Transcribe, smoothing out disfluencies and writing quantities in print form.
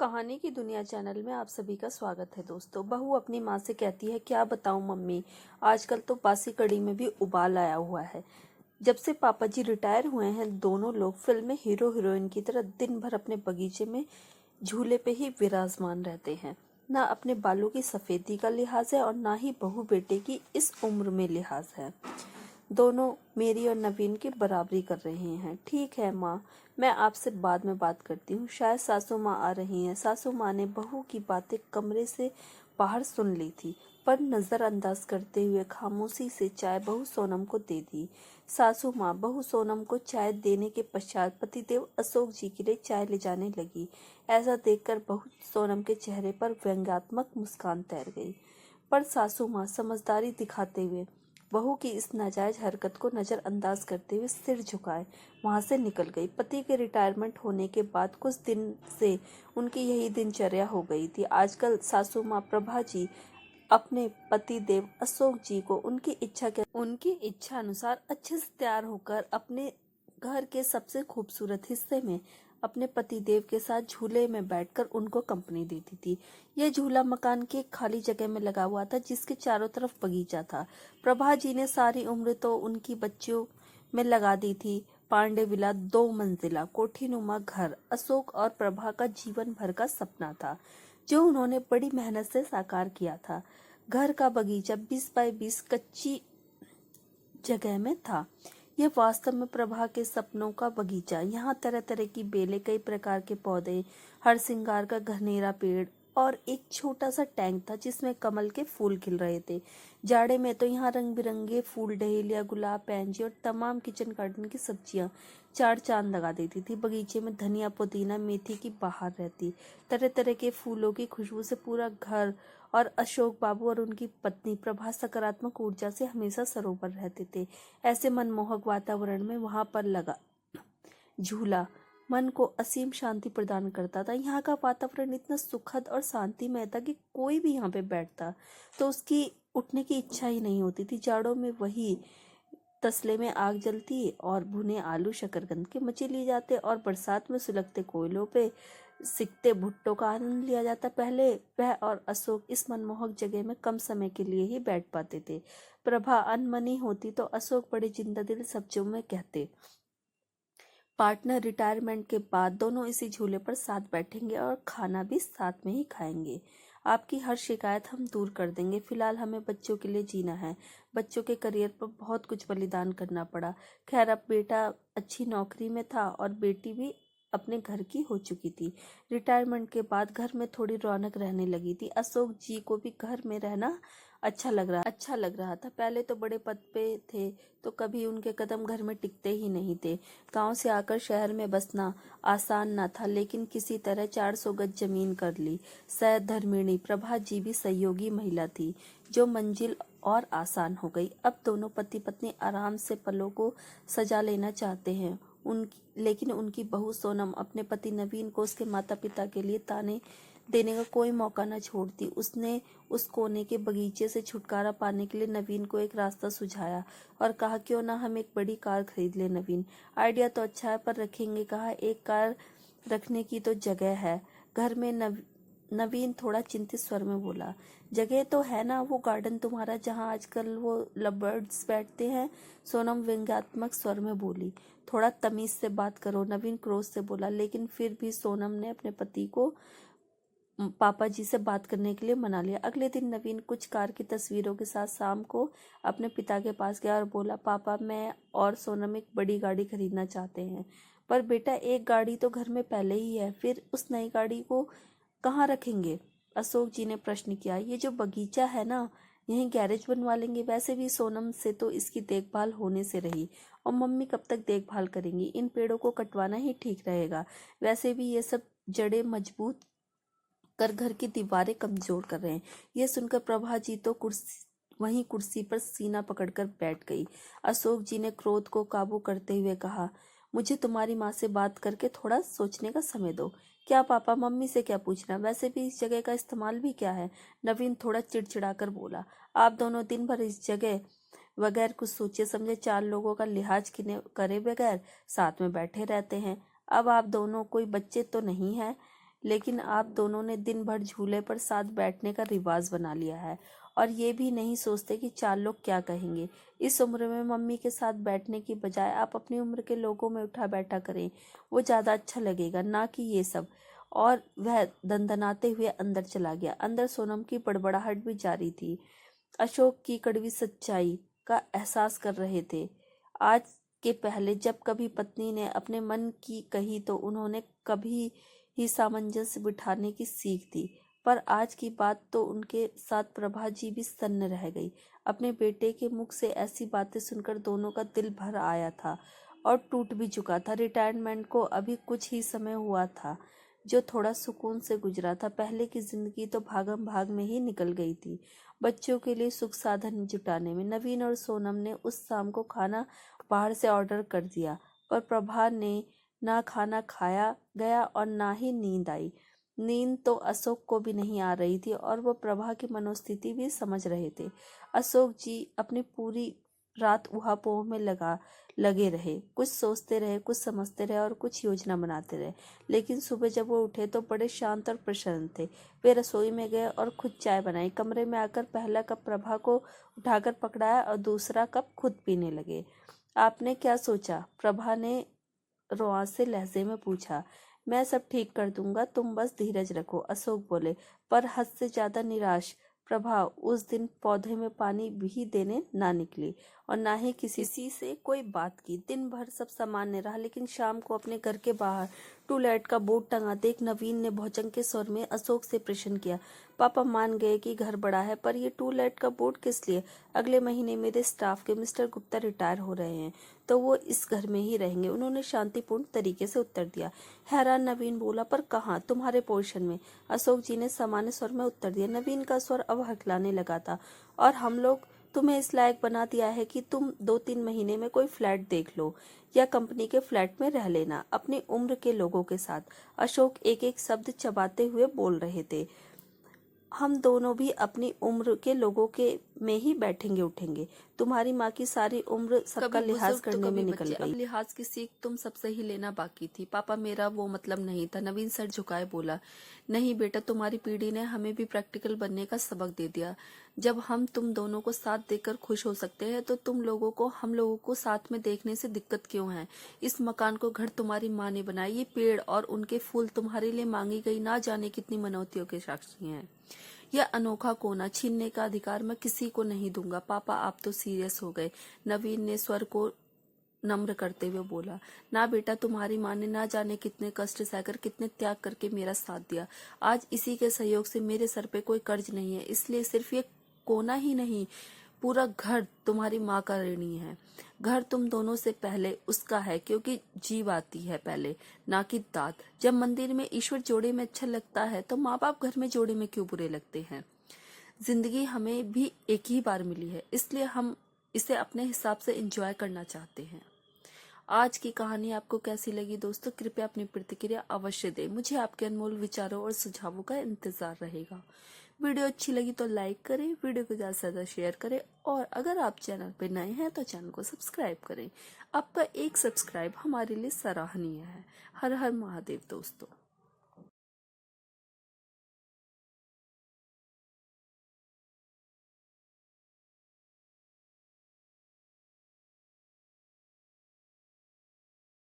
कहानी की दुनिया चैनल में आप सभी का स्वागत है दोस्तों। बहू अपनी माँ से कहती है, क्या बताऊं मम्मी, आजकल तो बासी कड़ी में भी उबाल आया हुआ है। जब से पापा जी रिटायर हुए हैं, दोनों लोग फिल्म में हीरो हीरोइन की तरह दिन भर अपने बगीचे में झूले पे ही विराजमान रहते हैं। ना अपने बालों की सफेदी का लिहाज है और ना ही बहू बेटे की इस उम्र में लिहाज है। दोनों मेरी और नवीन की बराबरी कर रहे हैं। ठीक है माँ, मैं आपसे बाद में बात करती हूँ, शायद सासू माँ आ रही हैं। सासू माँ ने बहू की बातें कमरे से बाहर सुन ली थी, पर नजरअंदाज करते हुए खामोशी से चाय बहू सोनम को दे दी। सासू माँ बहू सोनम को चाय देने के पश्चात पतिदेव अशोक जी के लिए चाय ले जाने लगी। ऐसा देखकर बहू सोनम के चेहरे पर व्यंग्यात्मक मुस्कान तैर गई, पर सासू माँ समझदारी दिखाते हुए बहू की इस नाजायज हरकत को नजरअंदाज करते हुए सिर झुकाए वहां से निकल गई। पति के रिटायरमेंट होने के बाद कुछ दिन से उनकी यही दिनचर्या हो गई थी। आजकल सासू माँ प्रभा जी अपने पति देव अशोक जी को उनकी इच्छा अनुसार अच्छे से तैयार होकर अपने घर के सबसे खूबसूरत हिस्से में अपने पति देव के साथ झूले में बैठकर उनको कंपनी देती थी। यह झूला मकान की एक खाली जगह में लगा हुआ था, जिसके चारों तरफ बगीचा था। प्रभा जी ने सारी उम्र तो उनकी बच्चियों में लगा दी थी। पांडे विला 2 मंजिला कोठीनुमा घर अशोक और प्रभा का जीवन भर का सपना था, जो उन्होंने बड़ी मेहनत से साकार किया था। घर का बगीचा 20 बाय 20 कच्ची जगह में था। यह वास्तव में प्रभा के सपनों का बगीचा। यहाँ तरह तरह की बेलें, कई प्रकार के पौधे, हर सिंगार का घनेरा पेड़ और एक छोटा सा टैंक था जिसमें कमल के फूल खिल रहे थे। जाड़े में तो यहाँ रंग बिरंगे फूल, डहेलिया, गुलाब, पैंजी और तमाम किचन गार्डन की सब्जियां चार चांद लगा देती थी। बगीचे में धनिया, पुदीना, मेथी की बहार रहती। तरह तरह के फूलों की खुशबू से पूरा घर और अशोक बाबू और उनकी पत्नी प्रभा सकारात्मक ऊर्जा से हमेशा सरोवर रहते थे। ऐसे मनमोहक वातावरण में वहां पर लगा झूला मन को असीम शांति प्रदान करता था। यहाँ का वातावरण इतना सुखद और शांतिमय था कि कोई भी यहाँ पे बैठता तो उसकी उठने की इच्छा ही नहीं होती थी। जाड़ों में वही तसले में आग जलती और भुने आलू शकरकंद के मचे लिए जाते और बरसात में सुलगते कोयलों पे सिकते भुट्टों का आनंद लिया जाता। पहले वह और अशोक इस मनमोहक जगह में कम समय के लिए ही बैठ पाते थे। प्रभा अनमनी होती तो अशोक बड़े जिंदादिल शब्दों में कहते, पार्टनर, रिटायरमेंट के बाद दोनों इसी झूले पर साथ बैठेंगे और खाना भी साथ में ही खाएंगे। आपकी हर शिकायत हम दूर कर देंगे। फिलहाल हमें बच्चों के लिए जीना है। बच्चों के करियर पर बहुत कुछ बलिदान करना पड़ा। खैर, अब बेटा अच्छी नौकरी में था और बेटी भी अपने घर की हो चुकी थी। रिटायरमेंट के बाद घर में थोड़ी रौनक रहने लगी थी। अशोक जी को भी घर में रहना अच्छा लग रहा था। पहले तो बड़े पद पे थे तो कभी उनके कदम घर में टिकते ही नहीं थे। गांव से आकर शहर में बसना आसान न था, लेकिन किसी तरह 400 गज जमीन कर ली। सहधर्मिणी प्रभा जी भी सहयोगी महिला थी, जो मंजिल और आसान हो गई। अब दोनों पति पत्नी आराम से पलों को सजा लेना चाहते हैं। लेकिन उनकी बहू सोनम अपने पति नवीन को उसके माता पिता के लिए ताने देने का कोई मौका न छोड़ती। उसने उस कोने के बगीचे से छुटकारा पाने के लिए नवीन को एक रास्ता सुझाया और कहा, क्यों ना हम एक बड़ी कार खरीद ले नवीन। आइडिया तो अच्छा है, पर रखेंगे कहाँ? एक कार रखने की तो जगह है घर में। नवीन थोड़ा चिंतित स्वर में बोला, जगह तो है ना, वो गार्डन तुम्हारा जहाँ आजकल वो लवबर्ड्स बैठते हैं। सोनम व्यंग्यात्मक स्वर में बोली। थोड़ा तमीज से बात करो, नवीन क्रोध से बोला। लेकिन फिर भी सोनम ने अपने पति को पापा जी से बात करने के लिए मना लिया। अगले दिन नवीन कुछ कार की तस्वीरों के साथ शाम को अपने पिता के पास गया और बोला, पापा, मैं और सोनम एक बड़ी गाड़ी खरीदना चाहते हैं। पर बेटा, एक गाड़ी तो घर में पहले ही है, फिर उस नई गाड़ी को कहाँ रखेंगे? अशोक जी ने प्रश्न किया। ये जो बगीचा है ना, यहीं गैरेज बनवा लेंगे। वैसे भी सोनम से तो इसकी देखभाल होने से रही, और मम्मी कब तक देखभाल करेंगी? इन पेड़ों को कटवाना ही ठीक रहेगा। वैसे भी ये सब जड़ें मजबूत कर घर की दीवारें कमजोर कर रहे हैं। यह सुनकर प्रभा जी तो वहीं कुर्सी पर सीना पकड़कर बैठ गई। अशोक जी ने क्रोध को काबू करते हुए कहा, मुझे तुम्हारी माँ से बात करके थोड़ा सोचने का समय दो। क्या पापा, मम्मी से क्या पूछना? वैसे भी इस जगह का इस्तेमाल भी क्या है? नवीन थोड़ा चिड़चिड़ाकर बोला, आप दोनों दिन भर इस जगह बगैर कुछ सोचे समझे 4 लोगों का लिहाज करे बगैर साथ में बैठे रहते हैं। अब आप दोनों कोई बच्चे तो नहीं है लेकिन आप दोनों ने दिन भर झूले पर साथ बैठने का रिवाज बना लिया है और ये भी नहीं सोचते कि 4 लोग क्या कहेंगे। इस उम्र में मम्मी के साथ बैठने की बजाय आप अपनी उम्र के लोगों में उठा बैठा करें, वो ज़्यादा अच्छा लगेगा, ना कि ये सब। और वह दंदनाते हुए अंदर चला गया। अंदर सोनम की बड़बड़ाहट भी जारी थी। अशोक की कड़वी सच्चाई का एहसास कर रहे थे। आज के पहले जब कभी पत्नी ने अपने मन की कही तो उन्होंने कभी ही सामंजस्य बिठाने की सीख दी, पर आज की बात तो उनके साथ प्रभा जी भी सन्न रह गई। अपने बेटे के मुख से ऐसी बातें सुनकर दोनों का दिल भर आया था और टूट भी चुका था। रिटायरमेंट को अभी कुछ ही समय हुआ था, जो थोड़ा सुकून से गुजरा था। पहले की जिंदगी तो भागम भाग में ही निकल गई थी, बच्चों के लिए सुख साधन जुटाने में। नवीन और सोनम ने उस शाम को खाना बाहर से ऑर्डर कर दिया, पर प्रभा ने ना खाना खाया गया और ना ही नींद आई। नींद तो अशोक को भी नहीं आ रही थी और वो प्रभा की मनोस्थिति भी समझ रहे थे। अशोक जी अपनी पूरी रात उहापोह में लगे रहे, कुछ सोचते रहे, कुछ समझते रहे और कुछ योजना बनाते रहे। लेकिन सुबह जब वो उठे तो बड़े शांत और प्रसन्न थे। वे रसोई में गए और खुद चाय बनाई। कमरे में आकर पहला कप प्रभा को उठाकर पकड़ाया और दूसरा कप खुद पीने लगे। आपने क्या सोचा? प्रभा ने रुआंसे लहजे में पूछा। मैं सब ठीक कर दूंगा, तुम बस धीरज रखो, अशोक बोले, पर हद से ज्यादा निराश। प्रभा उस दिन पौधे में पानी भी देने ना निकली और ना ही किसी से कोई बात की। दिन भर सब सामान्य रहा, लेकिन शाम को अपने घर के बाहर टू लेट का बोर्ड टंगा देख नवीन ने भौचक्के स्वर में अशोक से प्रश्न किया। पापा मान गए कि घर बड़ा है, पर ये टू लेट का बोर्ड किस लिए? अगले महीने मेरे स्टाफ के मिस्टर गुप्ता रिटायर हो रहे हैं, तो वो इस घर में ही रहेंगे, उन्होंने शांतिपूर्ण तरीके से उत्तर दिया। हैरान नवीन बोला, पर कहाँ? तुम्हारे पोर्शन में, अशोक जी ने सामान्य स्वर में उत्तर दिया। नवीन का स्वर अब हकलाने लगा था। और हम लोग तुम्हें इस लायक बना दिया है कि तुम 2-3 महीने में कोई फ्लैट देख लो या कंपनी के फ्लैट में रह लेना अपनी उम्र के लोगों के साथ। अशोक एक एक शब्द चबाते हुए बोल रहे थे। हम दोनों भी अपनी उम्र के लोगों के में ही बैठेंगे उठेंगे। तुम्हारी माँ की सारी उम्र सबका लिहाज करने में निकल गई। अब लिहाज की सीख तुम सबसे ही लेना बाकी थी। पापा मेरा वो मतलब नहीं था। नवीन सर झुकाए बोला। नहीं बेटा, तुम्हारी पीढ़ी ने हमें भी प्रैक्टिकल बनने का सबक दे दिया। जब हम तुम दोनों को साथ देखकर खुश हो सकते हैं तो तुम लोगों को हम लोगों को साथ में देखने से दिक्कत क्यों है? इस मकान को घर तुम्हारी माँ ने बनाया, ये पेड़ और उनके फूल तुम्हारे लिए मांगी गई ना जाने कितनी मनौतियों के साक्षी हैं। यह अनोखा कोना छीनने का अधिकार मैं किसी को नहीं दूंगा। पापा आप तो सीरियस हो गए, नवीन ने स्वर को नम्र करते हुए बोला। ना बेटा, तुम्हारी माँ ने ना जाने कितने कष्ट सहकर, कितने त्याग करके मेरा साथ दिया। आज इसी के सहयोग से मेरे सर पे कोई कर्ज नहीं है, इसलिए सिर्फ ये कोना ही नहीं, पूरा घर तुम्हारी माँ का ऋणी है। घर तुम दोनों से पहले उसका है, क्योंकि जीव आती है पहले, ना कि दांत। जब मंदिर में ईश्वर जोड़े में अच्छा लगता है तो माँ बाप घर में जोड़े में क्यों बुरे लगते हैं? जिंदगी हमें भी एक ही बार मिली है, इसलिए हम इसे अपने हिसाब से एंजॉय करना चाहते हैं। आज की कहानी आपको कैसी लगी दोस्तों? कृपया अपनी प्रतिक्रिया अवश्य दें। मुझे आपके अनमोल विचारों और सुझावों का इंतजार रहेगा। वीडियो अच्छी लगी तो लाइक करें, वीडियो को ज़्यादा से ज़्यादा शेयर करें और अगर आप चैनल पर नए हैं तो चैनल को सब्सक्राइब करें। आपका एक सब्सक्राइब हमारे लिए सराहनीय है। हर हर महादेव दोस्तों।